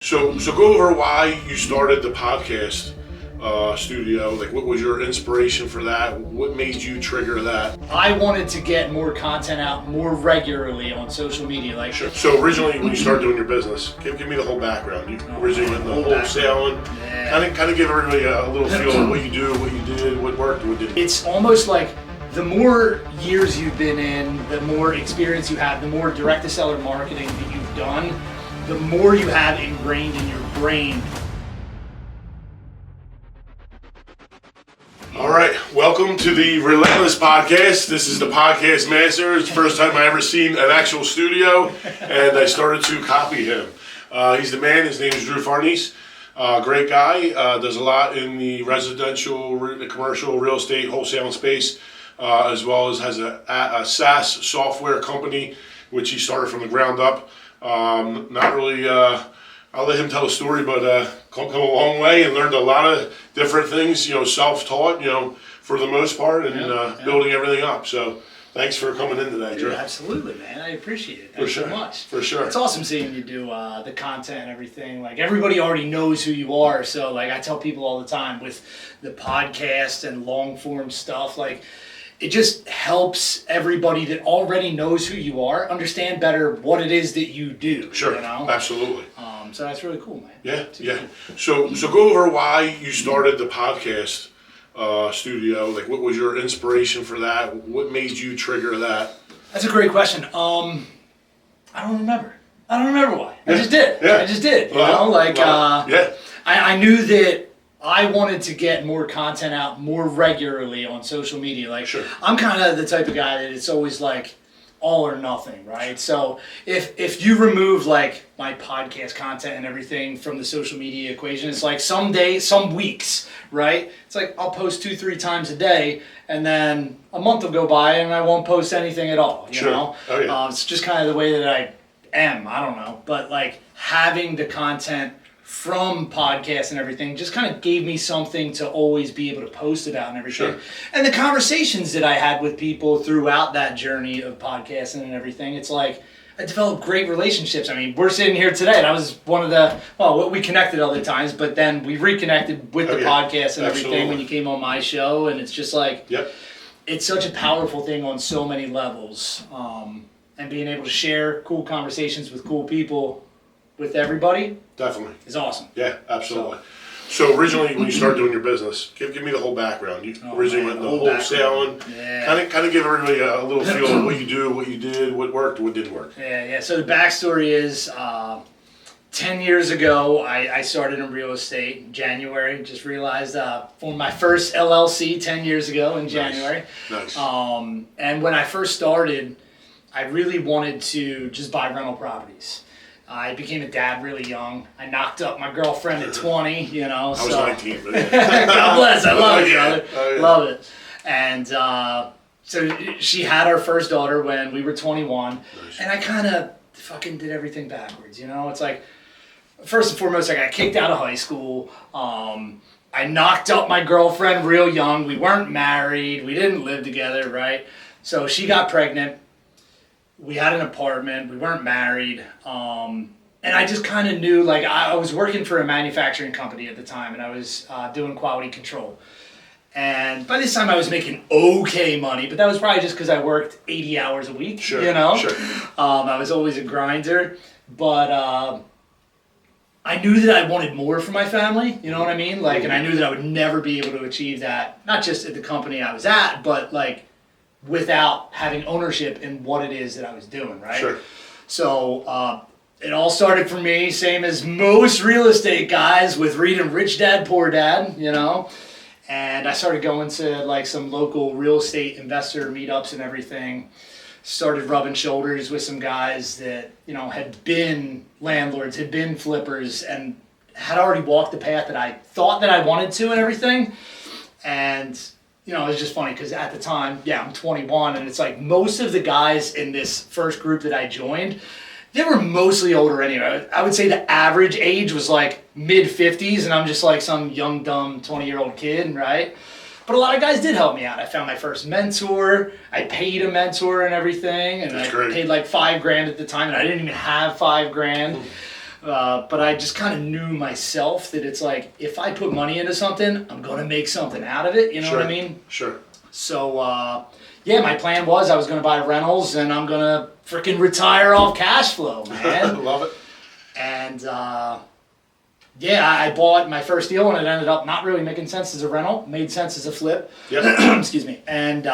So go over why you started the podcast studio. Like, what was your inspiration for that? What made you trigger that? I wanted to get more content out more regularly on social media. Sure. So originally, when you started doing your business, give me the whole background. You originally went in the wholesaling. Kind of give everybody a little feel of what you do, what you did, what worked, what didn't. It's almost like the more years you've been in, the more experience you have, the more direct-to-seller marketing that you've done, the more you have ingrained in your brain. All right, welcome to the Relentless Podcast. This is the podcast master. It's the first time I ever seen an actual studio, and I started to copy him. He's the man. His name is Drew Farnese. Great guy. Does a lot in the residential, commercial, real estate, wholesaling space, as well as has a SaaS software company, which he started from the ground up. Not really, I'll let him tell a story, but come a long way and learned a lot of different things, self-taught, for the most part, and building everything up. So thanks for coming in today, Drew. Absolutely, man. I appreciate it. Thanks so much. For sure. It's awesome seeing you do the content and everything. Like, everybody already knows who you are. So, like, I tell people all the time with the podcast and long-form stuff, like, it just helps everybody that already knows who you are understand better what it is that you do. Sure, absolutely. So that's really cool, man. Yeah. So go over why you started the podcast studio. Like, what was your inspiration for that? What made you trigger that? That's a great question. I don't remember why. I just did. Yeah. I just did. I knew that I wanted to get more content out more regularly on social media. Like, sure. I'm kind of the type of guy that it's always like all or nothing, right? So if you remove like my podcast content and everything from the social media equation, it's like some days, some weeks, right? It's like I'll post 2-3 times a day, and then a month will go by and I won't post anything at all. You know? Oh, yeah. It's just kind of the way that I am. I don't know, but like having the content from podcasts and everything just kind of gave me something to always be able to post about and everything. Sure. And the conversations that I had with people throughout that journey of podcasting and everything, it's like I developed great relationships. I mean, we're sitting here today, and I was one of the, we connected other times, but then we reconnected with the podcast and everything when you came on my show, and it's just like, it's such a powerful thing on so many levels. And being able to share cool conversations with cool people with everybody definitely is awesome. Yeah, absolutely. So originally, when you started doing your business, give me the whole background. You originally went in the wholesaling. Kind of give everybody a little feel of what you do, what you did, what worked, what didn't work. Yeah. So the backstory is 10 years ago, I started in real estate in January. Just realized for my first LLC 10 years ago in January. Nice. And when I first started, I really wanted to just buy rental properties. I became a dad really young. I knocked up my girlfriend at 20, I was 19, but God bless, I love it, brother. Oh, yeah. Love it. And so she had our first daughter when we were 21, nice. And I kind of fucking did everything backwards, It's like, first and foremost, I got kicked out of high school. I knocked up my girlfriend real young. We weren't married. We didn't live together, right? So she got pregnant. We had an apartment, we weren't married, and I just kind of knew, like, I was working for a manufacturing company at the time, and I was doing quality control. And by this time I was making okay money, but that was probably just because I worked 80 hours a week, Sure. I was always a grinder, but I knew that I wanted more for my family, you know what I mean? Like, and I knew that I would never be able to achieve that, not just at the company I was at, but, like, without having ownership in what it is that I was doing, right? Sure. So it all started for me, same as most real estate guys, with reading Rich Dad, Poor Dad, And I started going to like some local real estate investor meetups and everything. Started rubbing shoulders with some guys that, had been landlords, had been flippers, and had already walked the path that I thought that I wanted to and everything. And it was just funny because at the time, I'm 21, and it's like most of the guys in this first group that I joined, they were mostly older anyway. I would say the average age was like mid-50s, and I'm just like some young, dumb 20-year-old kid, right? But a lot of guys did help me out. I found my first mentor. I paid a mentor and everything, and I paid like $5,000 at the time, and I didn't even have $5,000. But I just kind of knew myself that it's like, if I put money into something, I'm going to make something out of it. You know what I mean? Sure. So, my plan was I was going to buy rentals and I'm going to freaking retire off cash flow, man. Love it. And, I bought my first deal and it ended up not really making sense as a rental. Made sense as a flip. Yep. Excuse me. And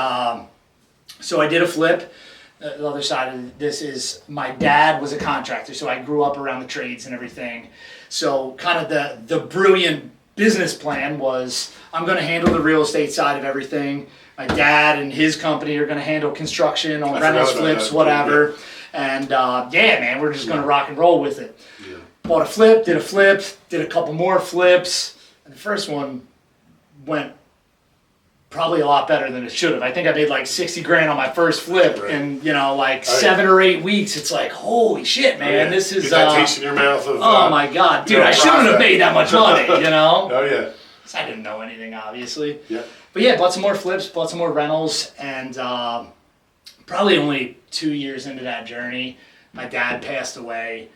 so I did a flip. The other side of this is my dad was a contractor, so I grew up around the trades and everything. So kind of the brilliant business plan was I'm going to handle the real estate side of everything. My dad and his company are going to handle construction on rentals, flips, whatever. Yeah. And man, we're just going to rock and roll with it. Yeah. Bought a flip, did a couple more flips. And the first one went probably a lot better than it should have. I think I made like 60 grand on my first flip in, 7 or 8 weeks. It's like, holy shit, man, this is... Get that taste in your mouth of... oh my God, dude, I shouldn't have made that much money, Oh yeah. 'Cause I didn't know anything, obviously. Yeah. But yeah, bought some more flips, bought some more rentals, and probably only 2 years into that journey, my dad passed away.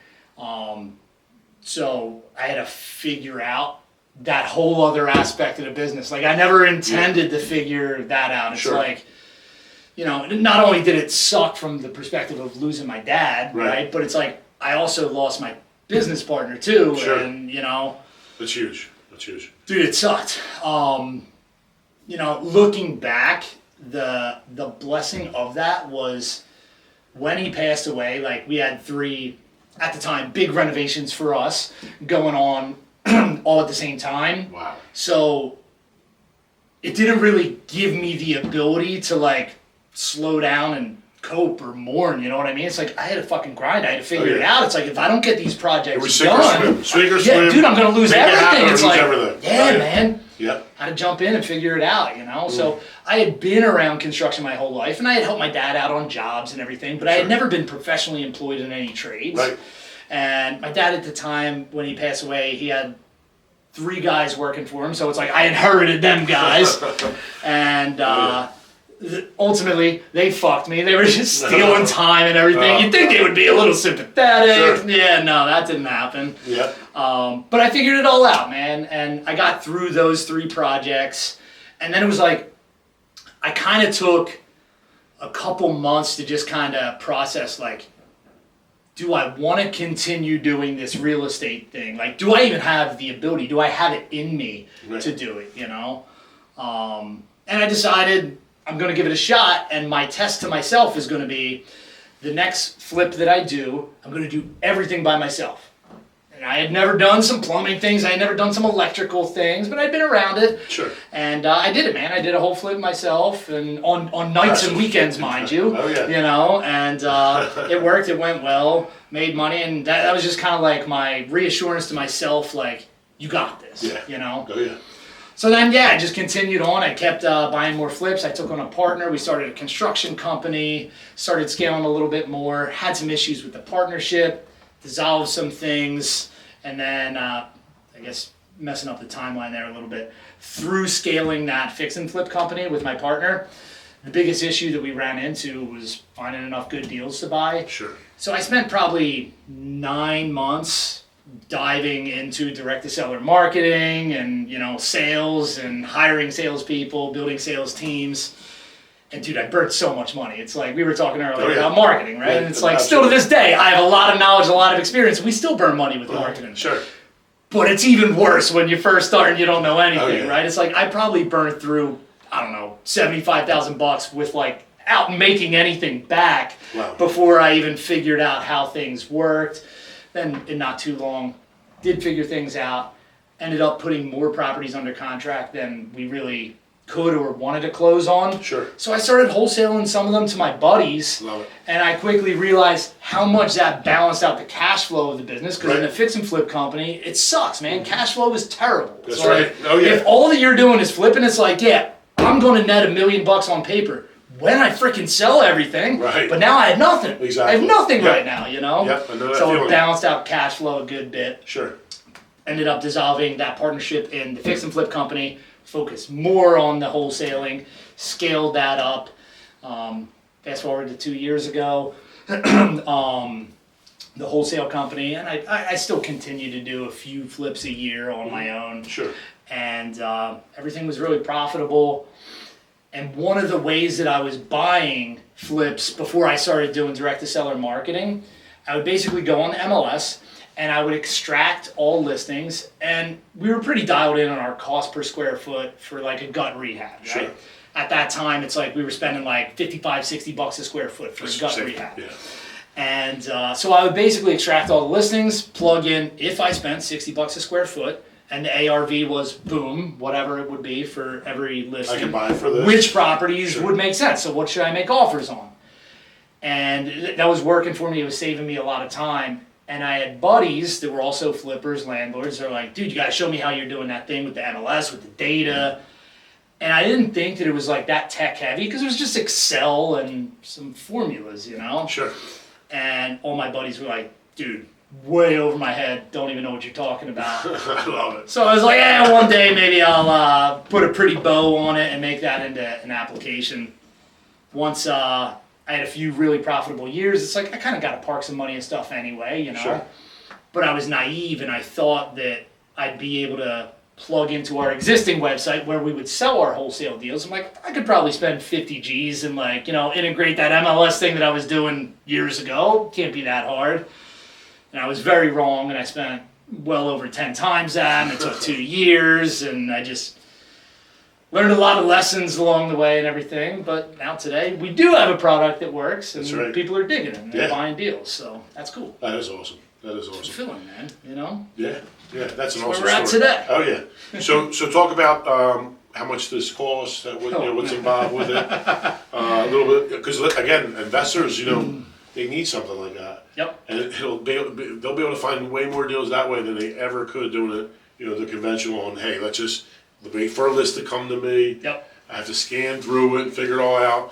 So I had to figure out that whole other aspect of the business. Like, I never intended to figure that out. It's like, not only did it suck from the perspective of losing my dad, right? But it's like, I also lost my business partner too. Sure. And, That's huge. That's huge. Dude, it sucked. Looking back, the blessing of that was when he passed away, like, we had 3, at the time, big renovations for us going on all at the same time. Wow. So it didn't really give me the ability to like slow down and cope or mourn, you know what I mean? It's like I had to fucking grind. I had to figure it out. It's like, if I don't get these projects done, sink or swim. Dude, I'm gonna lose everything. It's like, everything. Man. Yeah. How to jump in and figure it out, So I had been around construction my whole life, and I had helped my dad out on jobs and everything, but I had never been professionally employed in any trades. Right. And my dad at the time, when he passed away, he had 3 guys working for him, so it's like I inherited them guys. And ultimately, they fucked me. They were just stealing time and everything. You'd think they would be a little sympathetic. Sure. Yeah, no, that didn't happen. Yeah. But I figured it all out, man. And I got through those 3 projects. And then it was like, I kind of took a couple months to just kind of process, like, do I want to continue doing this real estate thing? Like, do I even have the ability? Do I have it in me to do it, And I decided I'm going to give it a shot, and my test to myself is going to be the next flip that I do, I'm going to do everything by myself. And I had never done some plumbing things, I had never done some electrical things, but I'd been around it. Sure. And I did it, man. I did a whole flip myself, and on nights and weekends, mind you. Oh, yeah. And it worked, it went well, made money, and that was just kind of like my reassurance to myself, like, you got this, Oh, yeah. So then, I just continued on. I kept buying more flips. I took on a partner. We started a construction company, started scaling a little bit more, had some issues with the partnership, dissolved some things, and then, I guess, messing up the timeline there a little bit. Through scaling that fix and flip company with my partner, the biggest issue that we ran into was finding enough good deals to buy. Sure. So I spent probably 9 months diving into direct-to-seller marketing and, sales and hiring salespeople, building sales teams. And dude, I burnt so much money. It's like, we were talking earlier about marketing, right? Yeah, and it's like, still to this day, I have a lot of knowledge, a lot of experience. We still burn money with marketing. Sure. But it's even worse when you first start and you don't know anything, right? It's like, I probably burned through, I don't know, $75,000 with like, out making anything back before I even figured out how things worked. Then in not too long, did figure things out, ended up putting more properties under contract than we really could or wanted to close on. Sure. So I started wholesaling some of them to my buddies. Love it. And I quickly realized how much that balanced out the cash flow of the business, because in a fix and flip company, it sucks, man. Cash flow is terrible. That's so right. Oh, yeah. If all that you're doing is flipping, it's like, I'm going to net $1 million on paper when I freaking sell everything. Right. But now I have nothing. Exactly. I have nothing right now, Yep, I know that So feeling. it balanced out cash flow a good bit. Sure. Ended up dissolving that partnership in the fix and flip company, focused more on the wholesaling, scaled that up. Fast forward to 2 years ago. the wholesale company, and I still continue to do a few flips a year on my own. Sure. And everything was really profitable. And one of the ways that I was buying flips before I started doing direct-to-seller marketing, I would basically go on the MLS and I would extract all listings, and we were pretty dialed in on our cost per square foot for like a gut rehab, right? Sure. At that time, it's like we were spending like $55-$60 a square foot for a gut rehab. Yeah. And so I would basically extract all the listings, plug in if I spent $60 a square foot, and the ARV was boom, whatever it would be for every listing. I can buy for this. Which properties would make sense? So what should I make offers on? And that was working for me. It was saving me a lot of time. And I had buddies that were also flippers, landlords. They're like, dude, you gotta show me how you're doing that thing with the MLS, with the data. And I didn't think that it was like that tech heavy, because it was just Excel and some formulas, you know? Sure. And all my buddies were like, dude, way over my head, don't even know what you're talking about. I love it. So I was like, yeah, one day maybe I'll put a pretty bow on it and make that into an application. Once I had a few really profitable years, it's like I kind of got to park some money and stuff anyway, you know? Sure. But I was naive, and I thought that I'd be able to plug into our existing website where we would sell our wholesale deals. I'm like, I could probably spend 50 G's and like, you know, integrate that MLS thing that I was doing years ago. Can't be that hard. And I was very wrong, and I spent well over 10 times that, and it took 2 years, and I just learned a lot of lessons along the way and everything. But now today, we do have a product that works, and That's right. people are digging it, and they're Yeah. buying deals, so that's cool. That is awesome. That is It's awesome. fulfilling, man, you know? Yeah, that's an Where awesome we're at story. today. Oh yeah. So talk about how much this costs, what's involved with it, a little bit, because again, investors, they need something like that. Yep. And they'll be able to find way more deals that way than they ever could doing it, the conventional on, hey, let's just wait for a list to come to me. Yep. I have to scan through it and figure it all out.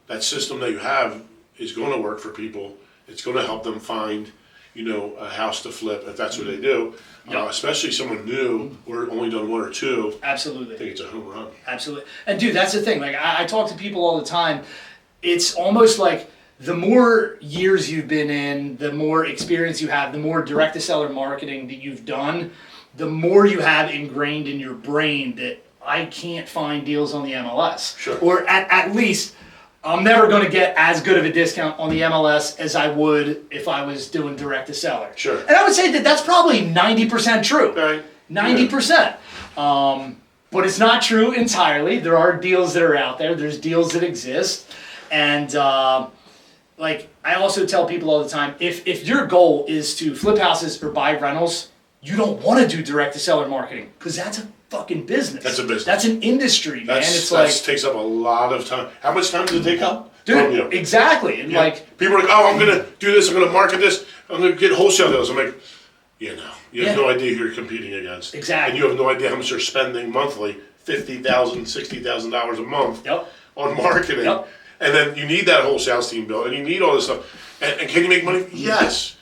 That system that you have is going to work for people. It's going to help them find, a house to flip if that's what they do. Yep. Especially someone new or only done one or two. Absolutely. I think it's a home run. Absolutely. And dude, that's the thing. Like I talk to people all the time. It's almost like the more years you've been in, the more experience you have, the more direct-to-seller marketing that you've done, the more you have ingrained in your brain that I can't find deals on the MLS. Sure. Or at least I'm never going to get as good of a discount on the MLS as I would if I was doing direct-to-seller. Sure. And I would say that that's probably 90% true. Right. 90%. But it's not true entirely. There are deals that are out there. There's deals that exist. And I also tell people all the time, if your goal is to flip houses or buy rentals, you don't want to do direct-to-seller marketing, because that's a fucking business. That's a business. That's an industry, man. It's that takes up a lot of time. How much time does it take up? dude, From you? exactly. And People are like, oh, I'm going to do this, I'm going to market this, I'm going to get wholesale deals. I'm like, you have no idea who you're competing against. Exactly. And you have no idea how much you're spending monthly, $50,000, $60,000 a month on marketing. Yep. And then you need that whole sales team built, and you need all this stuff. And can you make money? Yes.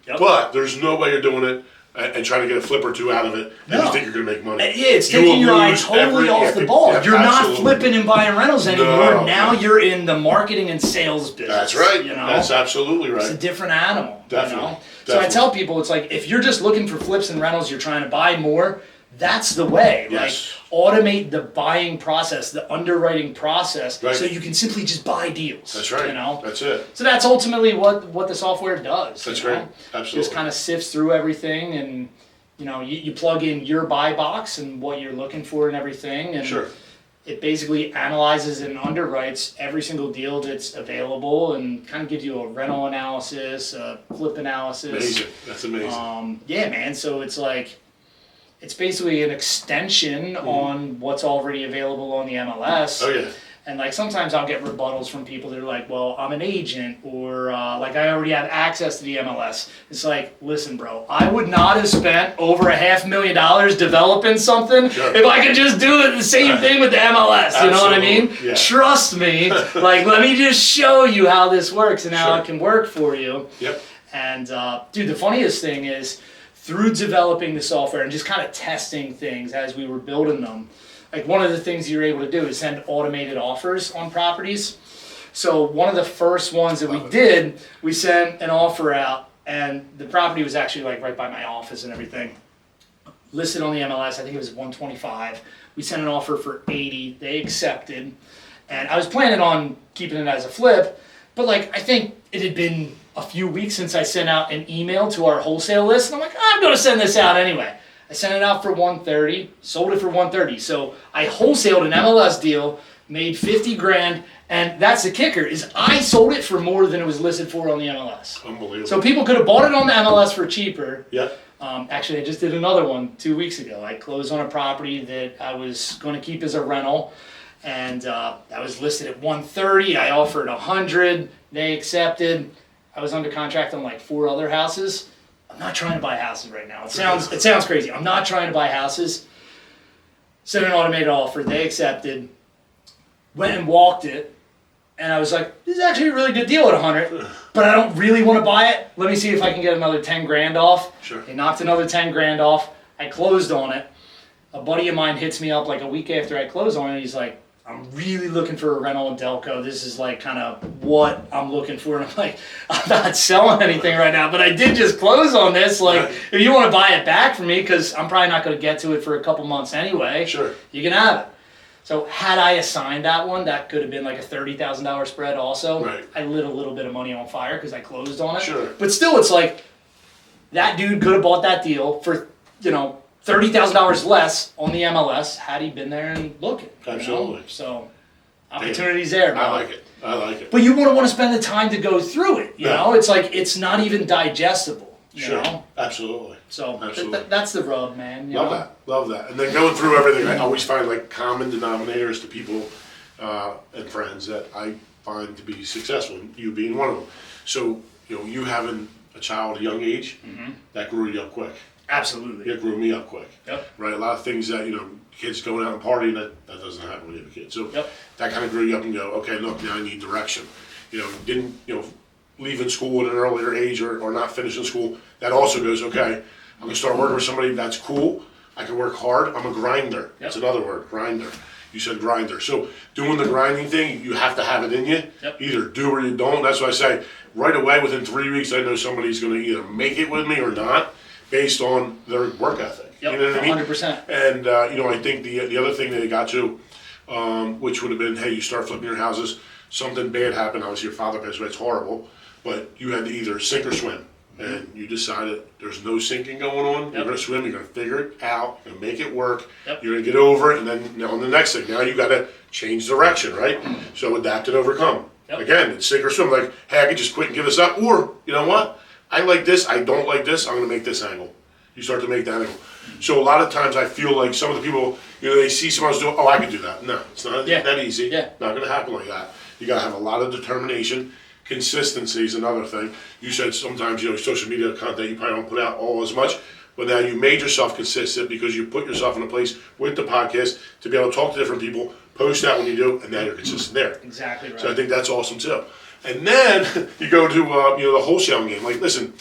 Yep. But there's no way you're doing it and trying to get a flip or two out of it, and No. you think you're going to make money. Yeah, it's You taking will your eye lose totally off every- the ball. yeah, You're not absolutely. flipping and buying rentals anymore. No. Now you're in the marketing and sales business. That's right. You know? That's absolutely right. It's a different animal. Definitely. You know? So I Definitely. tell people, it's like, if you're just looking for flips and rentals, you're trying to buy more, that's the way. Yes. Like, automate the buying process, the underwriting process, Right. so you can simply just buy deals. That's right. You know? That's it. So that's ultimately what the software does. That's you know? great. Absolutely. Just kind of sifts through everything, and you plug in your buy box and what you're looking for and everything, and Sure. it basically analyzes and underwrites every single deal that's available, and kind of gives you a rental analysis, a flip analysis. Amazing. That's amazing. Yeah, man. So it's like, it's basically an extension on what's already available on the MLS. Oh, yeah. And like sometimes I'll get rebuttals from people that are like, well, I'm an agent, or like I already have access to the MLS. It's like, listen, bro, I would not have spent over $500,000 developing something Sure. if I could just do the same thing with the MLS. You know what I mean? Absolutely, yeah. Trust me. Like, let me just show you how this works and how Sure. it can work for you. Yep. And dude, the funniest thing is, through developing the software and just kind of testing things as we were building them, like one of the things you're able to do is send automated offers on properties. So one of the first ones that we did, we sent an offer out, and the property was actually like right by my office and everything. Listed on the MLS, I think it was 125. We sent an offer for 80. They accepted, and I was planning on keeping it as a flip, but like I think it had been a few weeks since I sent out an email to our wholesale list, and I'm like, I'm going to send this out anyway. I sent it out for 130, sold it for 130. So I wholesaled an MLS deal, made 50 grand, and that's the kicker, is I sold it for more than it was listed for on the MLS. Unbelievable. So people could have bought it on the MLS for cheaper. Yeah. Actually, I just did another one 2 weeks ago. I closed on a property that I was going to keep as a rental, and that was listed at 130. I offered 100. They accepted. I was under contract on like 4 other houses. I'm not trying to buy houses right now. It sounds crazy. I'm not trying to buy houses. Sent an automated offer. They accepted. Went and walked it. And I was like, this is actually a really good deal at 100, but I don't really want to buy it. Let me see if I can get another 10 grand off. Sure. They knocked another 10 grand off. I closed on it. A buddy of mine hits me up like a week after I closed on it. He's like, I'm really looking for a rental in Delco. This is like kind of what I'm looking for. And I'm like, I'm not selling anything right now, but I did just close on this. Like, Right. if you want to buy it back from me, because I'm probably not going to get to it for a couple months anyway, Sure. you can have it. So had I assigned that one, that could have been like a $30,000 spread also. Right. I lit a little bit of money on fire because I closed on it. Sure. But still, it's like, that dude could have bought that deal for, $30,000 less on the MLS had he been there and looking. Absolutely. So, opportunities there, man. I like it. But you wouldn't want to spend the time to go through it, you No. know? It's like, it's not even digestible, you Sure. know? Absolutely. So, Absolutely. that's the rub, man. You Love know? that. Love that. And then going through everything, I always find like common denominators to people and friends that I find to be successful, you being one of them. So, you having a child at a young age, that grew you up quick. Absolutely. It grew me up quick. Yep. Right? A lot of things that, kids going out and partying, that doesn't happen when you have a kid. So Yep. that kind of grew you up and go, okay, look, now I need direction. Didn't, leaving school at an earlier age or not finishing school, that also goes, okay, I'm gonna start working with somebody that's cool. I can work hard. I'm a grinder. Yep. That's another word, grinder. You said grinder. So doing the grinding thing, you have to have it in you. Yep. Either do or you don't. That's why I say right away, within 3 weeks, I know somebody's gonna either make it with me or not based on their work ethic. Yep, You know what I mean? 100%. And, I think the other thing that it got to, which would have been, hey, you start flipping your houses, something bad happened, obviously your father passed away, it's horrible, but you had to either sink or swim. And you decided there's no sinking going on, you're Yep. gonna swim, you're gonna figure it out, you're gonna make it work, Yep. you're gonna get over it, and then now on the next thing, now you gotta change direction, right? So adapt and overcome. Yep. Again, it's sink or swim, like, hey, I could just quit and give this up, or, you know what? I like this, I don't like this, I'm gonna make this angle. You start to make that angle. So a lot of times I feel like some of the people, they see someone else doing, oh, I can do that. No, it's not Yeah. that easy. Yeah. Not gonna happen like that. You gotta have a lot of determination. Consistency is another thing. You said sometimes, social media content, you probably don't put out all as much, but now you made yourself consistent because you put yourself in a place with the podcast to be able to talk to different people, post out when you do, and now you're consistent there. Exactly right. So I think that's awesome too. And then you go to the wholesale game. Like, listen,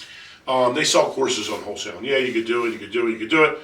they sell courses on wholesale. And yeah, you could do it.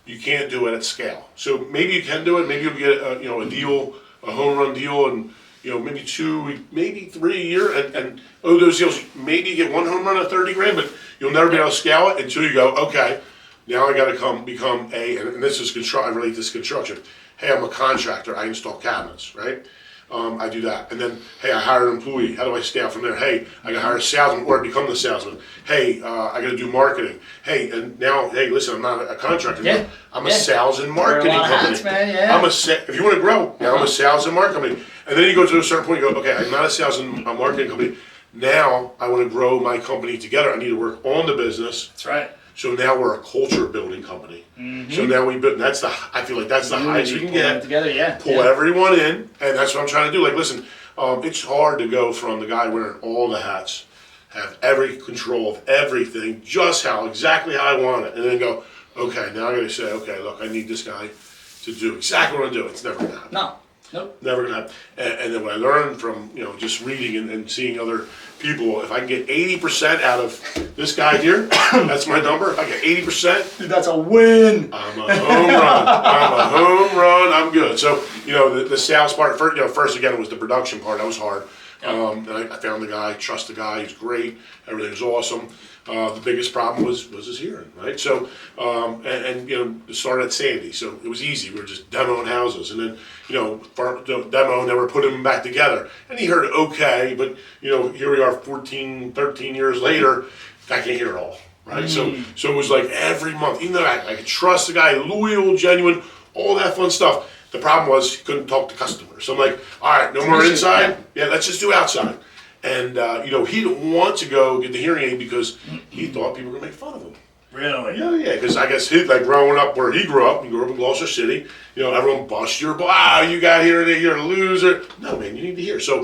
You can't do it at scale. So maybe you can do it. Maybe you'll get a deal, a home run deal, and maybe 2, maybe 3 a year. And those deals, maybe you get one home run at 30 grand, but you'll never be able to scale it until you go, okay, now I got to become and this is construction. I relate this to construction. Hey, I'm a contractor. I install cabinets, right? I do that. And then, hey, I hire an employee. How do I scale from there? Hey, I got to hire a salesman or become the salesman. Hey, I got to do marketing. Hey, and now, hey, listen, I'm not a contractor. Yeah. I'm a sales and marketing Wear a lot of company. hats, man, yeah. If you want to grow, now I'm a sales and marketing company. And then you go to a certain point, you go, okay, I'm not a sales and marketing company. Now I want to grow my company together. I need to work on the business. That's right. So now we're a culture building company. So now we build. I feel like that's the highest we can Pull them get. together, yeah. Pull everyone in, and that's what I'm trying to do. Like, listen, it's hard to go from the guy wearing all the hats, have every control of everything, just exactly how I want it, and then go, okay, now I got to say, okay, look, I need this guy to do exactly what I'm doing. It's never gonna happen. No. Nope. Never gonna happen. And then what I learned from just reading and seeing other people, if I can get 80% out of this guy here, that's my number. If I get 80%, Dude, that's a win. I'm a home run. I'm good. So the sales part first again it was the production part that was hard. And I found the guy, trust the guy, he's great, everything was awesome. The biggest problem was his hearing, right? So, and it started at Sandy, so it was easy. We were just demoing houses, and then, demo, and then we're putting them back together. And he heard okay, but, here we are 14, 13 years later, I can't hear it all, right? So it was like every month, even though I could trust the guy, loyal, genuine, all that fun stuff. The problem was he couldn't talk to customers. So I'm like, all right, no more inside. Yeah, let's just do outside. And, he didn't want to go get the hearing aid because he thought people were going to make fun of him. Really? Yeah, because I guess growing up where he grew up in Gloucester City, everyone busts your, you got hearing aid, you're a loser. No, man, you need to hear. So,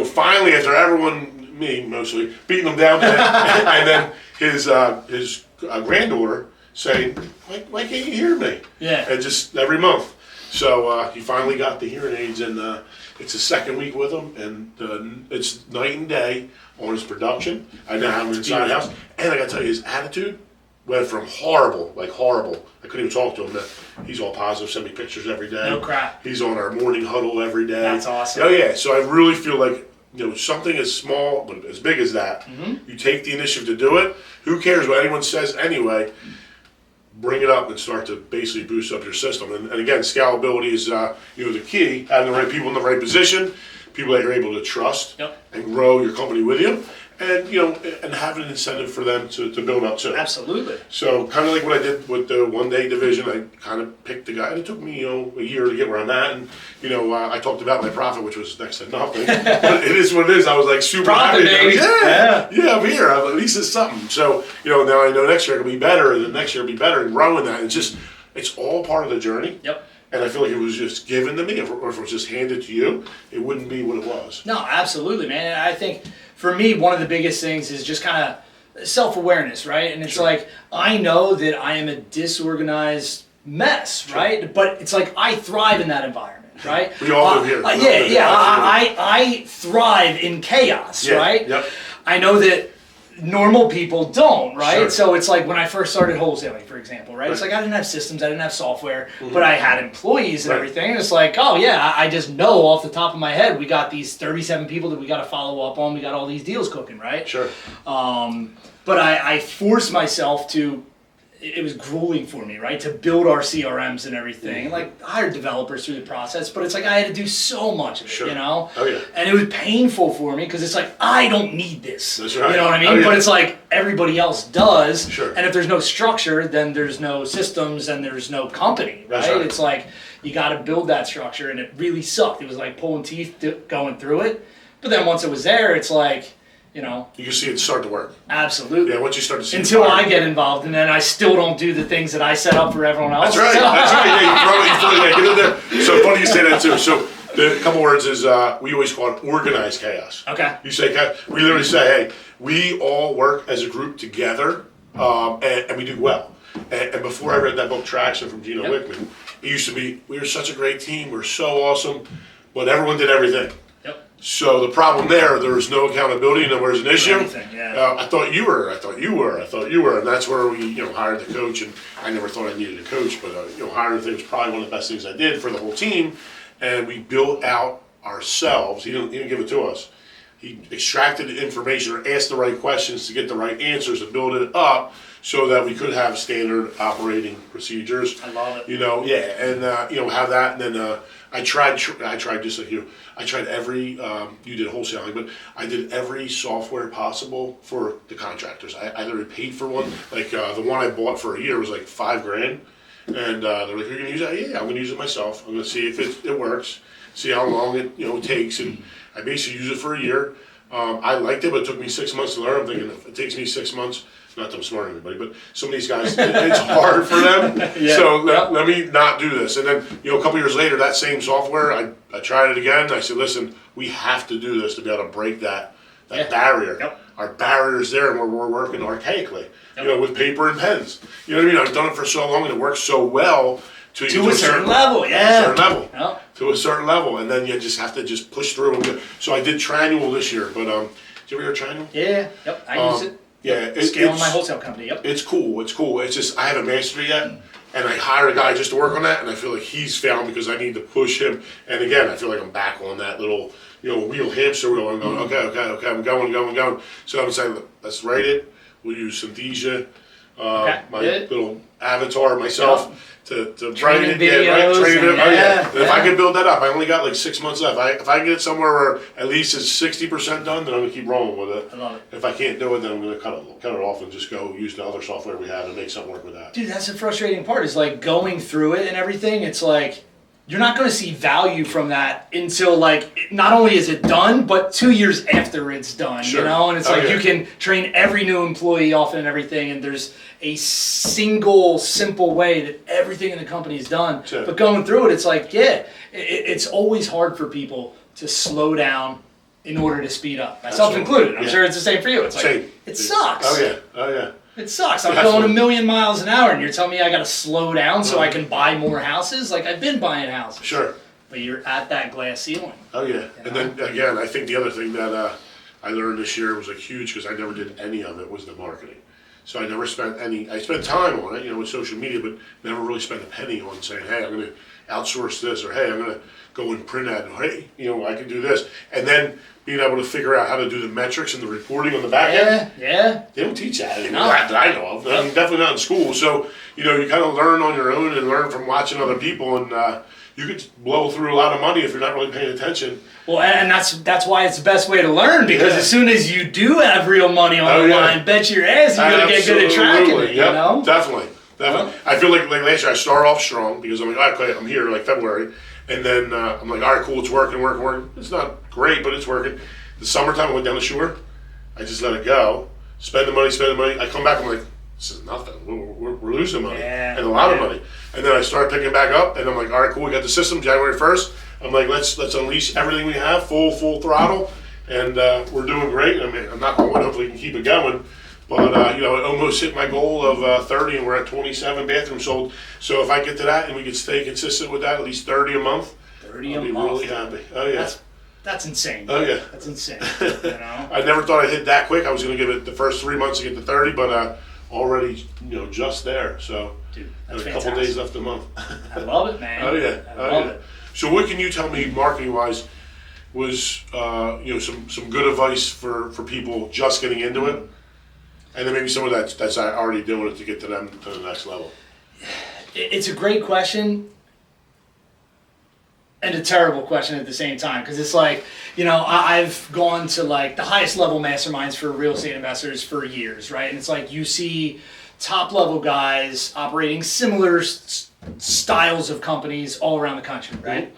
finally, after everyone, me mostly, beating him down, and then his granddaughter saying, why can't you hear me? Yeah. And just every month. So he finally got the hearing aids, and it's the second week with him, and it's night and day on his production. I now have him inside the house, and I got to tell you, his attitude went from horrible, I couldn't even talk to him, that he's all positive, send me pictures every day. No crap. He's on our morning huddle every day. That's awesome. Oh yeah, so I really feel like, something as small, but as big as that, you take the initiative to do it, who cares what anyone says anyway, bring it up and start to basically boost up your system. And again, scalability is the key, having the right people in the right position, people that you're able to trust and grow your company with you, and and have an incentive for them to build up too. Absolutely. So kind of like what I did with the one-day division, I kind of picked the guy, and it took me a year to get where I'm at, and I talked about my profit, which was next to nothing, but it is what it is. I was like super profit, happy. Baby. Yeah, I'm here. At least it's something. So now I know next year it'll be better, and the next year it'll be better, and growing that. It's all part of the journey. Yep. And I feel like it was just given to me, or if it was just handed to you, it wouldn't be what it was. No, absolutely, man. And I think for me, one of the biggest things is just kind of self-awareness, right? And it's like, I know that I am a disorganized mess, right? But it's like, I thrive in that environment, right? We all live here. I thrive in chaos, right? Yep. I know that normal people don't, right? Sure. So it's like when I first started wholesaling, for example, right? It's like I didn't have systems, I didn't have software, but I had employees and everything. And it's like, oh yeah, I just know off the top of my head, we got these 37 people that we got to follow up on. We got all these deals cooking, right? Sure. But I forced myself to. It was grueling for me, right, to build our CRMs and everything. And like, I hired developers through the process, but it's like I had to do so much of it, Oh, yeah. And it was painful for me because it's like, I don't need this. That's right. You know what I mean? Oh, yeah. But it's like everybody else does. Sure. And if there's no structure, then there's no systems and there's no company, right? That's right. It's like, you got to build that structure, and it really sucked. It was like pulling teeth going through it. But then once it was there, it's like, you can see it start to work. Absolutely. Yeah, once you start to see until I get involved, and then I still don't do the things that I set up for everyone else. That's right. Yeah, get in there. So funny you say that too. So the couple words is we always call it organized chaos. Okay. You say we literally say, hey, we all work as a group together, and we do well. And before I read that book Traction from Gino Wickman, it used to be we were such a great team, we're so awesome, but everyone did everything. So the problem there was no accountability, and there was an issue. I thought you were, and that's where we, hired the coach. And I never thought I needed a coach, but hiring the thing was probably one of the best things I did for the whole team. And we built out ourselves. He didn't give it to us. He extracted the information or asked the right questions to get the right answers and build it up so that we could have standard operating procedures. I love it. And have that, and then. I tried just like you. I tried every, you did wholesaling, but I did every software possible for the contractors. I literally paid for one. Like the one I bought for a year was like $5,000. And they're like, you're gonna use that? Yeah, I'm gonna use it myself. I'm gonna see if it works, see how long it takes. And I basically used it for a year. I liked it, but it took me 6 months to learn. I'm thinking if it takes me 6 months, not that I'm smarter than anybody, but some of these guys, it's hard for them. So let me not do this. And then, a couple years later, that same software, I tried it again. I said, listen, we have to do this to be able to break that barrier. Our barrier's there, and we're working archaically, with paper and pens. You know what I mean? I've done it for so long, and it works so well. To a certain level, To a certain level, and then you just have to just push through. So I did Triannual this year, but did you ever hear Triannual? Yeah, I use it. Yeah, Scaling my wholesale company. It's cool. It's just I haven't mastered it yet, and I hire a guy just to work on that, and I feel like he's failing because I need to push him. And again, I feel like I'm back on that little, wheel, hamster wheel. I'm going, okay, I'm going. So I'm saying, let's write it. We'll use Synthesia, my little avatar, myself, to write it. And if I can build that up, I only got like 6 months left. If I can get somewhere where at least it's 60% done, then I'm gonna keep rolling with it. I love it. If I can't do it, then I'm gonna cut it off and just go use the other software we have and make something work with that. Dude, that's the frustrating part, is like going through it and everything. It's like, you're not going to see value from that until, like, not only is it done, but 2 years after it's done, Sure. And it's you can train every new employee off it and everything, and there's a single, simple way that everything in the company is done. Sure. But going through it, it's like, it's always hard for people to slow down in order to speed up. Myself included. I'm sure it's the same for you. It's like, it sucks. Oh yeah. It sucks. I'm going 1,000,000 miles an hour, and you're telling me I got to slow down so I can buy more houses? Like, I've been buying houses. Sure. But you're at that glass ceiling. Oh yeah. And then again, I think the other thing that I learned this year was like huge, because I never did any of it, was the marketing. So I never spent any. I spent time on it, with social media, but never really spent a penny on saying, hey, I'm going to outsource this, or hey, I'm going to go and print ad, or hey, I can do this, and then being able to figure out how to do the metrics and the reporting on the back end. Yeah. They don't teach that that I know of. I mean, definitely not in school. So, you kind of learn on your own and learn from watching other people, and you could blow through a lot of money if you're not really paying attention. Well, and that's why it's the best way to learn, because as soon as you do have real money on the line, bet your ass you're going to get good at tracking it, Definitely. I feel like last year I started off strong, because I'm like, okay, I'm here like February. And then I'm like, all right, cool, it's working. It's not great, but it's working. The summertime, I went down the shore. I just let it go. Spend the money. I come back, I'm like, this is nothing. We're losing money. And a lot of money. And then I start picking back up, and I'm like, all right, cool, we got the system, January 1st. I'm like, let's unleash everything we have, full throttle. And we're doing great. I mean, I'm not going to win. Hopefully we can keep it going. But, I almost hit my goal of 30, and we're at 27 bathrooms sold. So if I get to that and we can stay consistent with that, at least 30 a month, I'll be really happy. Oh, yeah. That's insane. Oh, yeah. That's insane. I never thought I'd hit that quick. I was going to give it the first 3 months to get to 30, but already, just there. So, dude, a couple days left a month. I love it, man. Oh, yeah. I love it. So what can you tell me, marketing-wise, was, some good advice for people just getting into it? And then maybe some of that's already doing it to get to them to the next level. It's a great question and a terrible question at the same time, because it's like, I've gone to like the highest level masterminds for real estate investors for years, right? And it's like you see top level guys operating similar styles of companies all around the country, right?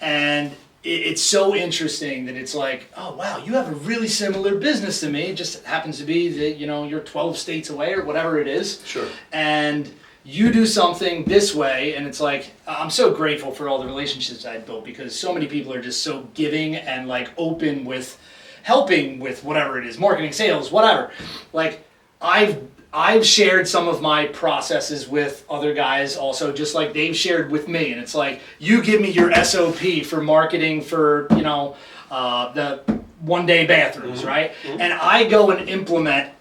And it's so interesting that it's like, oh wow, you have a really similar business to me. It just happens to be that you're 12 states away or whatever it is. Sure. And you do something this way, and it's like, I'm so grateful for all the relationships I've built, because so many people are just so giving and like open with helping with whatever it is, marketing, sales, whatever. Like I've shared some of my processes with other guys also, just like they've shared with me. And it's like, you give me your SOP for marketing for, the one-day bathrooms, right? Mm-hmm. And I go and implement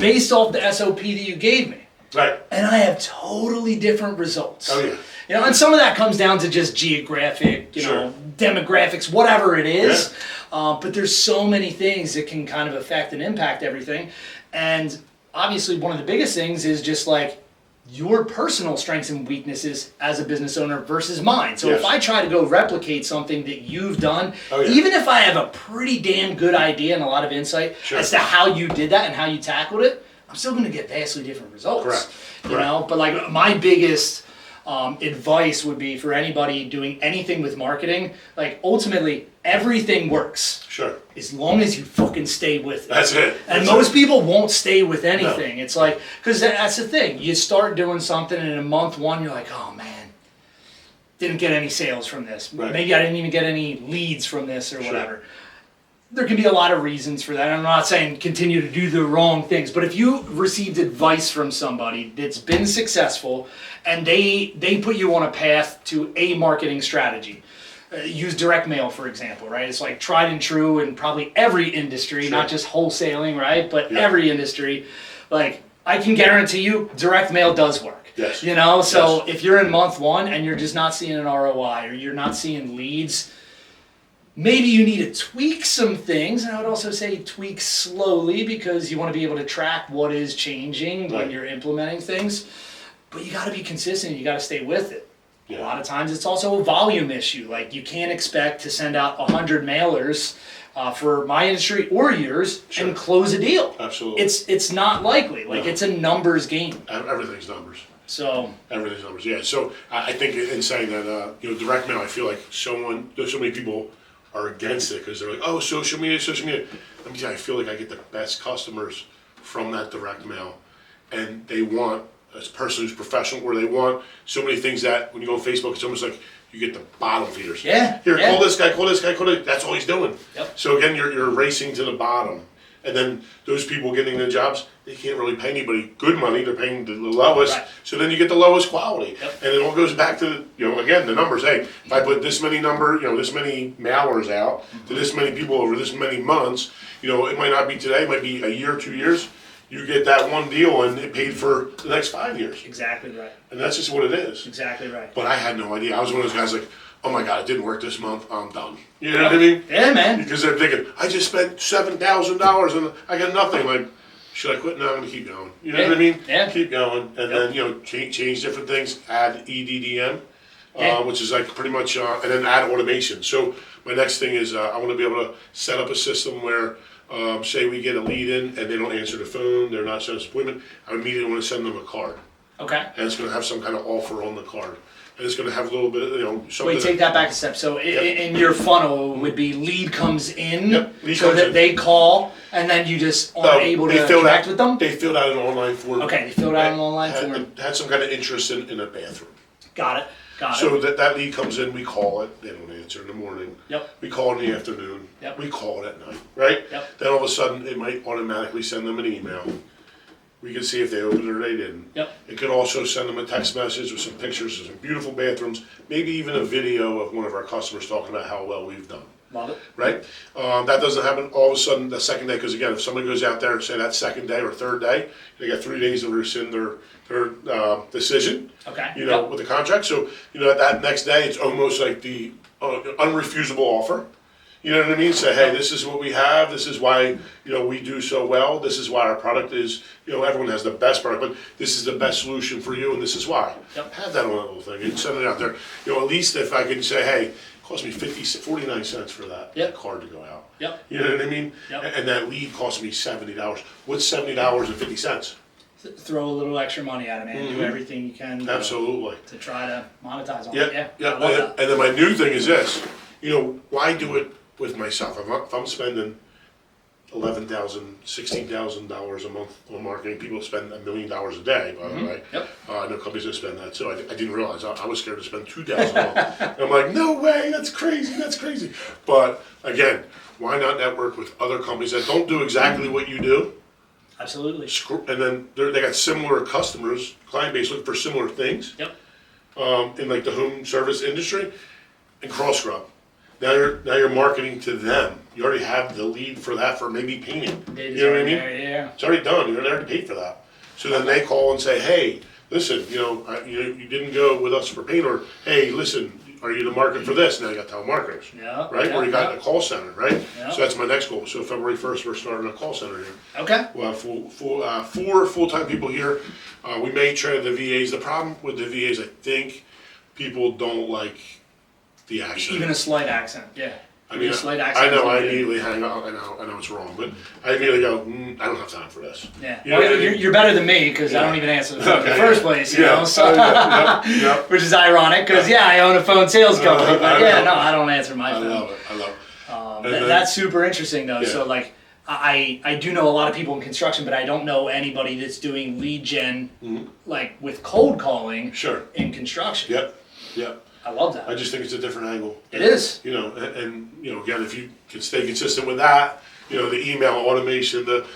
based off the SOP that you gave me. Right. And I have totally different results. Oh, yeah. And some of that comes down to just geographic, demographics, whatever it is. Yeah. But there's so many things that can kind of affect and impact everything. And obviously one of the biggest things is just like your personal strengths and weaknesses as a business owner versus mine. So if I try to go replicate something that you've done, even if I have a pretty damn good idea and a lot of insight as to how you did that and how you tackled it, I'm still going to get vastly different results. Correct. But like my biggest advice would be for anybody doing anything with marketing, like ultimately everything works. Sure. As long as you fucking stay with it. That's it. And most people won't stay with anything. No. It's like, because that's the thing. You start doing something and in month one you're like, oh man, didn't get any sales from this. Right. Maybe I didn't even get any leads from this or whatever. There can be a lot of reasons for that. I'm not saying continue to do the wrong things, but if you received advice from somebody that's been successful and they put you on a path to a marketing strategy, use direct mail, for example, right? It's like tried and true in probably every industry, not just wholesaling, right? But every industry. Like, I can guarantee you direct mail does work. Yes. You know, so Yes. if you're in month 1 and you're just not seeing an ROI or you're not seeing leads, maybe you need to tweak some things. And I would also say tweak slowly because you want to be able to track what is changing when Right. you're implementing things. But you got to be consistent. You got to stay with it. Yeah. A lot of times it's also a volume issue. Like you can't expect to send out 100 mailers for my industry or yours Sure. and close a deal. Absolutely. It's not likely. Like No. it's a numbers game. Everything's numbers. So Everything's numbers. Yeah. So I think in saying that, direct mail, I feel like so many people are against it because they're like, oh, social media. Let me tell you, I feel like I get the best customers from that direct mail, and they want a person who's professional, where they want so many things that when you go on Facebook, it's almost like you get the bottom feeders. Yeah, Here, yeah. call this guy, call this guy, call this. That's all he's doing. Yep. So again, you're racing to the bottom, and then those people getting the jobs, they can't really pay anybody good money. They're paying the lowest. Right. So then you get the lowest quality, Yep. and it all goes back to again the numbers. Hey, if I put this many this many mailers out to this many people over this many months, it might not be today, it might be a year, 2 years. You get that one deal and it paid for the next 5 years. exactly right. And that's just what it is. Exactly right. But I had no idea. I was one of those guys like, oh my God, it didn't work this month, I'm done. You know what I mean? Yeah, man. Because they're thinking, I just spent $7,000 and I got nothing. Like, should I quit? No, I'm gonna keep going. You know what I mean? Yeah. Keep going. And then, change different things, add EDDM, Yeah. which is like pretty much, and then add automation. So my next thing is I want to be able to set up a system where, say we get a lead in and they don't answer the phone, they're not setting an appointment, I immediately want to send them a card. Okay. And it's going to have some kind of offer on the card. And it's going to have a little bit of, something. Wait, take that back a step. So in your funnel would be lead comes in, Yep, lead so comes that in. they call, and then you just aren't able to connect with them? They filled out an online form. Okay, they filled out an online form. Had some kind of interest in a bathroom. Got it. So that lead comes in, we call it, they don't answer in the morning. Yep. We call in the afternoon. Yep. We call it at night, right? Yep. Then all of a sudden, it might automatically send them an email. We can see if they opened it or they didn't. Yep. It could also send them a text message with some pictures of some beautiful bathrooms, maybe even a video of one of our customers talking about how well we've done. Love it. Right? That doesn't happen all of a sudden the second day, because again, if somebody goes out there and say that second day or third day, they got 3 days to rescind their decision. Okay. With the contract. So that next day, it's almost like the unrefusable offer. You know what I mean? Say, hey, this is what we have. This is why we do so well. This is why our product is. Everyone has the best product, but this is the best solution for you, and this is why. Yep. Have that on that little thing and send it out there. At least if I can say, hey, it cost me 49 cents for that Yep. card to go out. Yep. You know what I mean? Yep. And that lead cost me $70. What's $70.50? Throw a little extra money at it, man. Do everything you can Absolutely. to try to monetize on Yeah, it. Yeah. yeah. I love that. And then my new thing is this. Why do it with myself? If I'm spending $11,000, $16,000 a month on marketing, people spend $1 million a day, by the way. Yep. I know companies that spend that too. I didn't realize. I was scared to spend $2,000 a month. And I'm like, no way, that's crazy. But again, why not network with other companies that don't do exactly what you do? Absolutely. And then they got similar customers, client base looking for similar things. Yep. In like the home service industry, and cross scrub. Now you're marketing to them. You already have the lead for that for maybe payment. You know what I mean? Yeah. It's already done. You already paid for that. So then they call and say, hey, listen, you didn't go with us for payment, or hey, listen, are you the market for this? Now you got telemarketers. Yeah. Right? Yeah, Or you got yeah. a call center, right? Yeah. So that's my next goal. So February 1st, we're starting a call center here. Okay. We'll have four full-time people here. We may try the VAs. The problem with the VAs, I think, people don't like the accent. Even a slight accent. Yeah. I mean, a slight accent. I know. is I good. immediately hang up. I know it's wrong, but I immediately go. I don't have time for this. Yeah. You know Well, what I mean? you're better than me because I don't even answer the phone in the first place, you know. So, Yep. which is ironic because I own a phone sales company, but I know. I don't answer my I phone. love it. I love it. That's super interesting though. Yeah. So like, I do know a lot of people in construction, but I don't know anybody that's doing lead gen like with cold calling Sure. in construction. Yep. I love that. I just think it's a different angle. It is. And again, if you can stay consistent with that, the email automation, the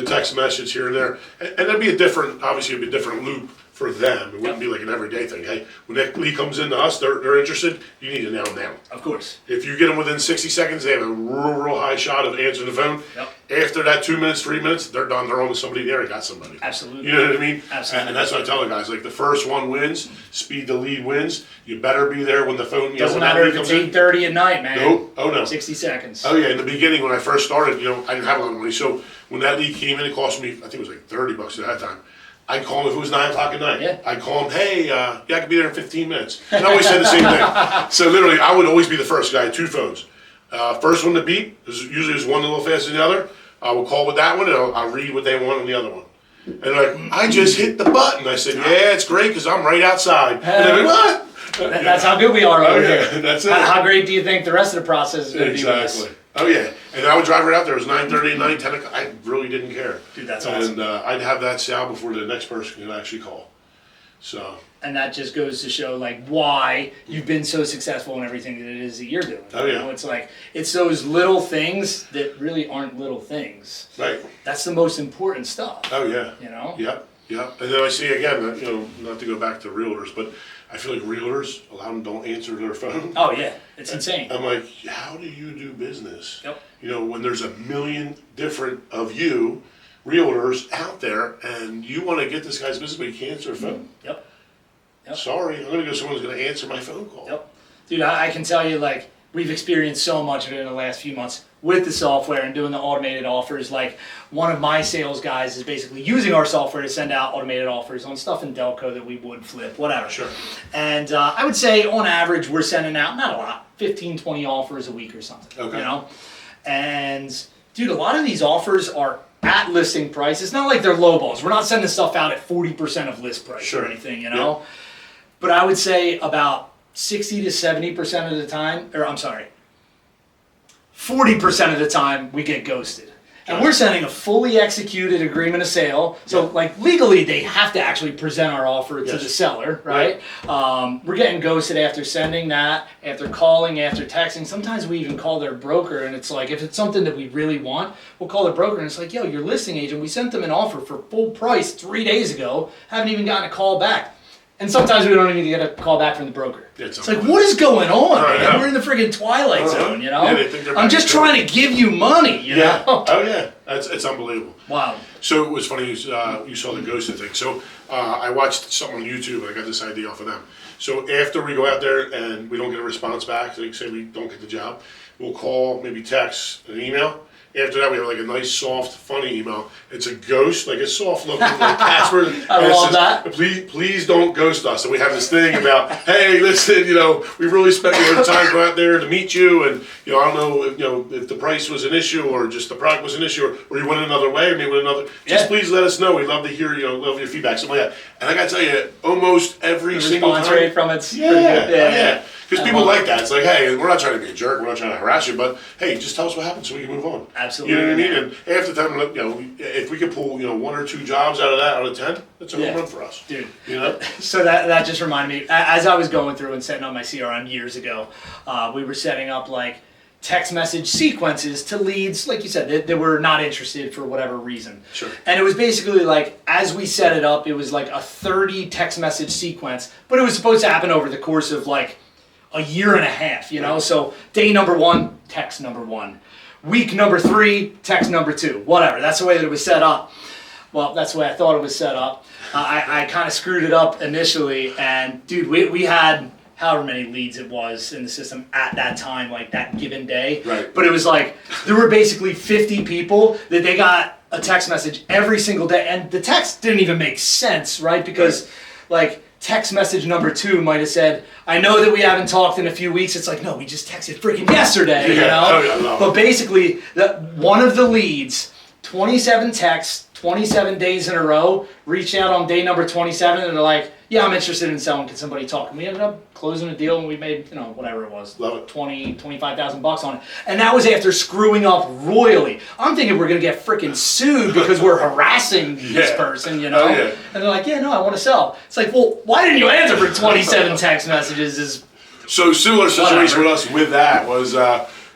text message here and there, and that'd be obviously it'd be a different loop for them. It wouldn't be like an everyday thing. Hey, when that lead comes into us, they're interested, you need to nail them down. Of course. If you get them within 60 seconds, they have a real high shot of answering the phone. Yep. After that 2 minutes, 3 minutes, they're done. They're on to somebody. They already got somebody. Absolutely. You know what I mean? Absolutely. And that's what I tell the guys. Like, the first one wins. Speed the lead wins. You better be there when the phone, Doesn't when that matter lead if it's comes in. 8:30 at night, man. Nope. Oh, no. 60 seconds. Oh, yeah. In the beginning, when I first started, I didn't have a lot of money. So when that lead came in, it cost me, I think it was like $30 at that time. I'd call him if it was 9 o'clock at night. Yeah. I'd call him, hey, I could be there in 15 minutes. And I always said the same thing. So literally, I would always be the first guy. I had 2 phones. First one to beep, usually there's one a little faster than the other. I will call with that one, and I'll read what they want on the other one. And they're like, I just hit the button. I said, yeah, it's great because I'm right outside. And they're like, what? That's how good we are over yeah, here. that's it. How great do you think the rest of the process is going to be with us? Exactly. Oh, yeah. And I would drive right out there. It was 9:30 at night, 10 o'clock. I really didn't care. Dude, that's awesome. And I'd have that sound before the next person could actually call. So. And that just goes to show, like, why you've been so successful in everything that it is that you're doing. Oh, yeah. You know, it's like, it's those little things that really aren't little things. Right. That's the most important stuff. Oh, yeah. You know? Yep. And then I see again, that, not to go back to realtors, but I feel like realtors, a lot of them don't answer their phone. Oh, yeah. It's insane. I'm like, how do you do business? Yep. When there's a million different of you, realtors out there, and you want to get this guy's business, but you can't answer a phone? Yep. Sorry, I'm going to go someone who's going to answer my phone call. Yep. Dude, I can tell you, like, we've experienced so much of it in the last few months with the software and doing the automated offers. Like, one of my sales guys is basically using our software to send out automated offers on stuff in Delco that we would flip, whatever. Sure. And I would say, on average, we're sending out, not a lot, 15, 20 offers a week or something. Okay. And, dude, a lot of these offers are at listing price. It's not like they're low balls. We're not sending stuff out at 40% of list price or anything, Yep. But I would say about 60 to 70% of the time, 40% of the time we get ghosted. And we're sending a fully executed agreement of sale. So, like, legally, they have to actually present our offer to the seller, right? We're getting ghosted after sending that, after calling, after texting. Sometimes we even call their broker, and it's like, if it's something that we really want, we'll call the broker, and it's like, yo, your listing agent, we sent them an offer for full price 3 days ago, haven't even gotten a call back. And sometimes we don't even get a call back from the broker. It's like, what is going on, man? Yeah. We're in the friggin' twilight zone, Yeah, they think they're I'm just trying to give you money, you know? Oh, yeah. It's unbelievable. Wow. So it was funny, you saw the ghosted thing. So I watched something on YouTube, and I got this idea off of them. So after we go out there and we don't get a response back, like say we don't get the job, we'll call, maybe text, an email. After that, we have like a nice, soft, funny email. It's a ghost, like a soft looking like Casper. I love that. Please don't ghost us. And we have this thing about, hey, listen, we really spent your time going out there to meet you, and I don't know if the price was an issue or just the product was an issue, or you went another way, or maybe went another. Just please let us know. We'd love to hear love your feedback, something like that. And I got to tell you, almost every single time. Response rate from it's Yeah. Because people like that. It's like, hey, we're not trying to be a jerk. We're not trying to harass you, but hey, just tell us what happened so we can move on. Absolutely. You know what I mean? And half the time, if we could pull, 1 or 2 jobs out of 10, that's a home run for us. Dude. You So that just reminded me, as I was going through and setting up my CRM years ago, we were setting up like text message sequences to leads, like you said, that were not interested for whatever reason. Sure. And it was basically like, as we set it up, it was like a 30 text message sequence, but it was supposed to happen over the course of like a year and a half, So day number 1, text number 1. Week number 3, text number 2. Whatever. That's the way that it was set up. Well, that's the way I thought it was set up. I kind of screwed it up initially, and dude, we had however many leads it was in the system at that time, like that given day. Right. But it was like, there were basically 50 people that they got a text message every single day, and the text didn't even make sense, right? Because like, text message number 2 might have said, I know that we haven't talked in a few weeks. It's like, no, we just texted freaking yesterday, But basically, one of the leads, 27 texts, 27 days in a row, reached out on day number 27, and they're like, yeah, I'm interested in selling. Can somebody talk? And we ended up closing a deal, and we made, whatever it was, Love it. $25,000 on it. And that was after screwing up royally. I'm thinking we're going to get freaking sued because we're harassing this person, Oh, yeah. And they're like, yeah, no, I want to sell. It's like, well, why didn't you answer for 27 text messages? So similar situation with us with that was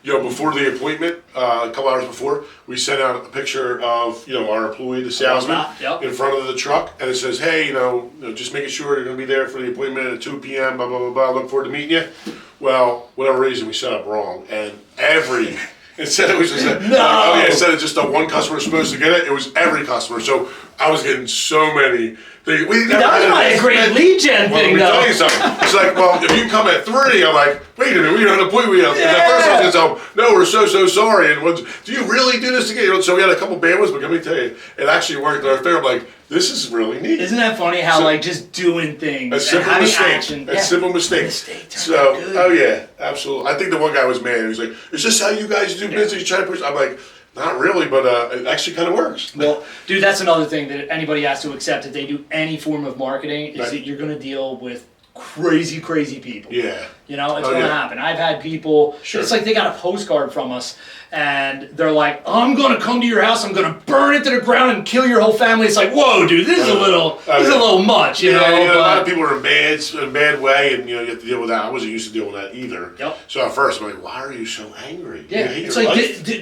before the appointment, a couple hours before, we sent out a picture of, our employee, the salesman, Yep. in front of the truck, and it says, hey, just making sure you're going to be there for the appointment at 2 p.m., blah, blah, blah, blah, look forward to meeting you. Well, whatever reason, we set up wrong, and instead it was just instead of just the one customer was supposed to get it, it was every customer. So I was getting so many. That was probably a great lead gen thing, though. Let me though. tell you something. It's like, well, if you come at 3, I'm like, wait a minute, we don't have an appointment. At first I was going to tell them, no, we're so sorry. And do you really do this again? So we had a couple bad ones, but let me tell you, it actually worked in our favor. I'm like, this is really neat. Isn't that funny how just doing things, a simple mistake, simple mistake. So, oh yeah, absolutely. I think the one guy was mad. He was like, is this how you guys do business? You try to push? I'm like, not really, but it actually kind of works. Well, dude, that's another thing that anybody has to accept if they do any form of marketing is that you're going to deal with crazy people. Yeah. It's going to happen. I've had people, it's like they got a postcard from us and they're like, I'm going to come to your house, I'm going to burn it to the ground and kill your whole family. It's like, whoa, dude, this is a little much, you know. A lot of people are in a bad way, and you have to deal with that. I wasn't used to dealing with that either. Yep. So at first I'm like, why are you so angry? Yeah, it's like,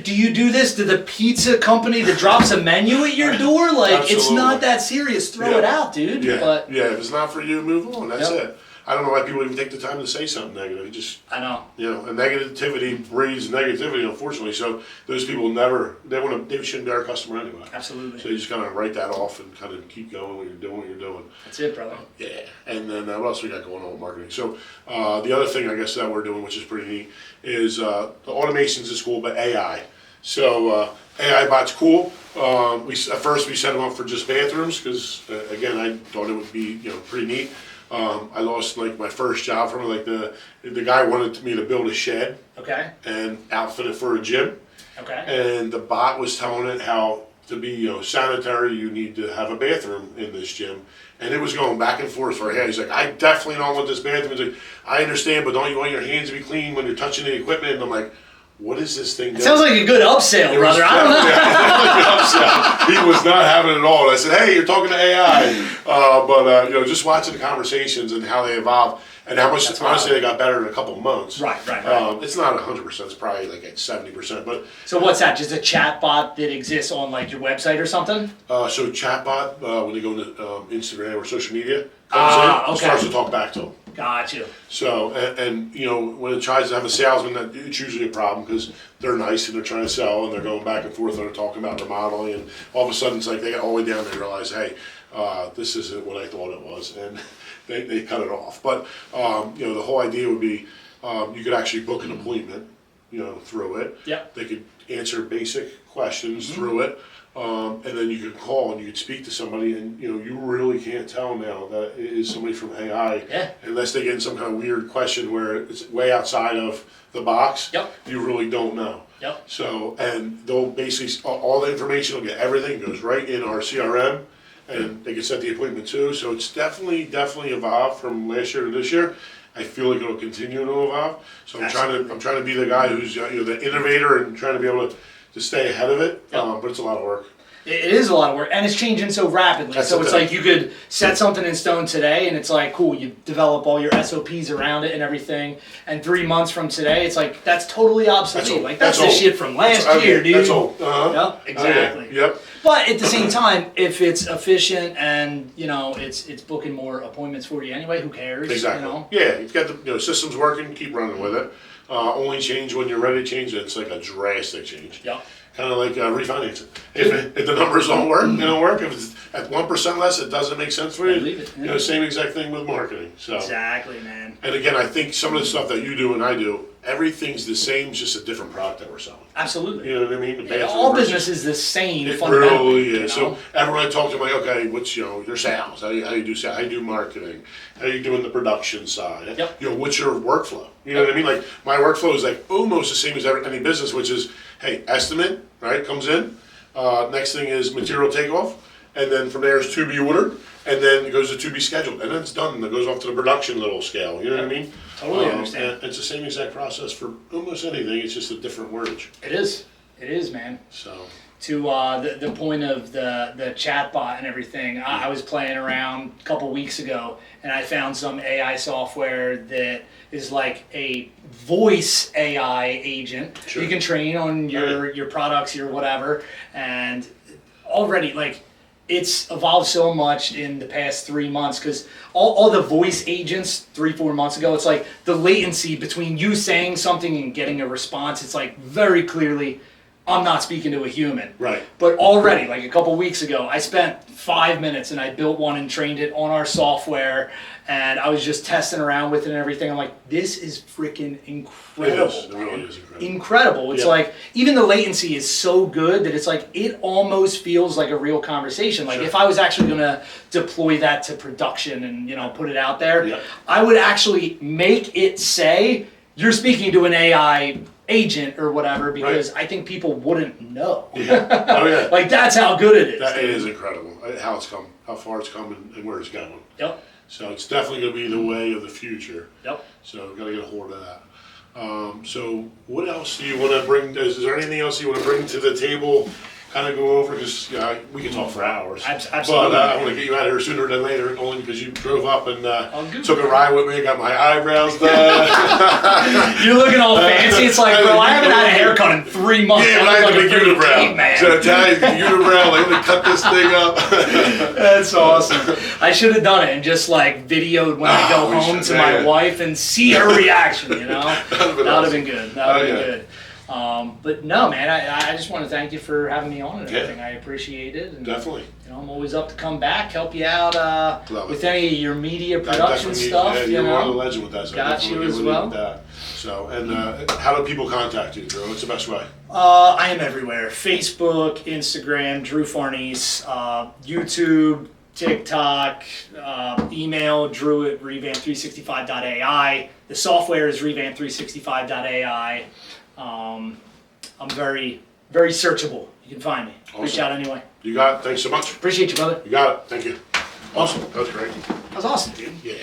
do you do this to the pizza company that drops a menu at your door? Like, it's not that serious. Throw it out, dude. Yeah. But, if it's not for you, move on. That's it. I don't know why people even take the time to say something negative. I know. And negativity breeds negativity, unfortunately. So those people they shouldn't be our customer anyway. Absolutely. So you just kind of write that off and kind of keep going when you're doing what you're doing. That's it, brother. Yeah. And then what else we got going on with marketing? So the other thing I guess that we're doing, which is pretty neat, is the automations is cool, but AI. So AI bot's cool. At first we set them up for just bathrooms because again I thought it would be pretty neat. I lost my first job from it. The guy wanted me to build a shed and outfit it for a gym. And the bot was telling it how to be sanitary, you need to have a bathroom in this gym. And it was going back and forth for a head. He's like, I definitely don't want this bathroom. He's like, I understand, but don't you want your hands to be clean when you're touching the equipment? And I'm like, what is this thing? It sounds like a good upsell, brother. I don't know. He was not having it at all. And I said, hey, you're talking to AI. But just watching the conversations and how they evolve and how much, honestly, they got better in a couple of months. Right. It's not 100%. It's probably at 70%. But so what's that? Just a chat bot that exists on your website or something? So chatbot, when you go to Instagram or social media, it starts to talk back to them. Gotcha. So, and when it tries to have a salesman, it's usually a problem because they're nice and they're trying to sell and they're going back and forth and they're talking about remodeling and all of a sudden it's like they get all the way down and they realize, hey, this isn't what I thought it was, and they cut it off. But, the whole idea would be you could actually book an appointment, through it. Yep. They could answer basic questions through it. And then you could call and you could speak to somebody and you really can't tell now that it is somebody from AI unless they get in some kind of weird question where it's way outside of the box. Yep. You really don't know. Yep. So, and they'll basically, all the information will get, everything goes right in our CRM and they can set the appointment too. So it's definitely evolved from last year to this year. I feel like it'll continue to evolve. So I'm trying to be the guy who's the innovator and trying to be able to stay ahead of it. But it's a lot of work. It is a lot of work, and it's changing so rapidly. So it's like you could set something in stone today, and it's like, cool, you develop all your SOPs around it and everything, and 3 months from today, it's like, that's totally obsolete. That's the shit from last year, dude. That's old. Uh-huh. Yep, exactly. Yep. But at the same time, if it's efficient and, it's booking more appointments for you anyway, who cares? Exactly. Yeah, you've got the systems working, keep running with it. Only change when you're ready to change it. It's like a drastic change. Yep. Kind of like refinancing. If the numbers don't work, they don't work. If it's at 1% less, it doesn't make sense for you. Leave it. Same exact thing with marketing. So exactly, man. And again, I think some of the stuff that you do and I do, everything's the same, just a different product that we're selling. Absolutely. You know what I mean? All business is the same. It really is. So everyone I talk to, I'm like, okay, what's your sales? How you do sales? How you do marketing? How you doing the production side? Yep. What's your workflow? You know what I mean? Like my workflow is like almost the same as any business, which is, hey, estimate, right, comes in. Next thing is material takeoff, and then from there is to be ordered, and then it goes to be scheduled, and then it's done, and it goes off to the production little scale. You know what I mean? Totally understand. And it's the same exact process for almost anything. It's just a different wordage. It is, man. So. to the point of the chat bot and everything, I was playing around a couple weeks ago, and I found some AI software that is like a voice AI agent. Sure. You can train on your products, your whatever, and already like it's evolved so much in the past 3 months, because all the voice agents 3-4 months ago, it's like the latency between you saying something and getting a response, it's like very clearly I'm not speaking to a human. Right. But already, like a couple weeks ago, I spent 5 minutes and I built one and trained it on our software, and I was just testing around with it and everything. I'm like, this is freaking incredible. It is. It really is incredible. Incredible. It's like, even the latency is so good that it's like, it almost feels like a real conversation. Like, Sure. if I was actually going to deploy that to production and, put it out there, Yep. I would actually make it say, you're speaking to an AI agent or whatever, because I think people wouldn't know. Yeah. Oh, yeah. Like, that's how good it is. It is incredible how it's come, how far it's come, and where it's going. Yep. So it's definitely going to be the way of the future. Yep. So got to get a hold of that. So what else do you want to bring? Is there anything else you want to bring to the table? Kind of go over, because we can talk for hours. Absolutely. But I want to get you out of here sooner than later, only because you drove up and good. took a ride with me. Got my eyebrows done. You're looking all fancy. It's like, bro, I haven't had a haircut in 3 months. Yeah, but I had the big unibrow. So Italian unibrow, like, let me cut this thing up. That's awesome. I should have done it and just like videoed when I go home to my wife and see her reaction, That would have been good. That would have been good. But no, man, I just want to thank you for having me on and everything. I appreciate it. And, Definitely. I'm always up to come back, help you out with any of your media I production definitely- stuff. Yeah, you're a legend with that. So Got definitely you get as with you well. with that. So, and how do people contact you, Drew? What's the best way? I am everywhere. Facebook, Instagram, Drew Farnese, YouTube, TikTok, email, Drew at revamp365.ai. The software is revamp365.ai. I'm very, very searchable. You can find me. Awesome. Reach out anyway. You got it. Thanks so much. Appreciate you, brother. You got it. Thank you. Awesome. That was great. That was awesome, dude. Yeah.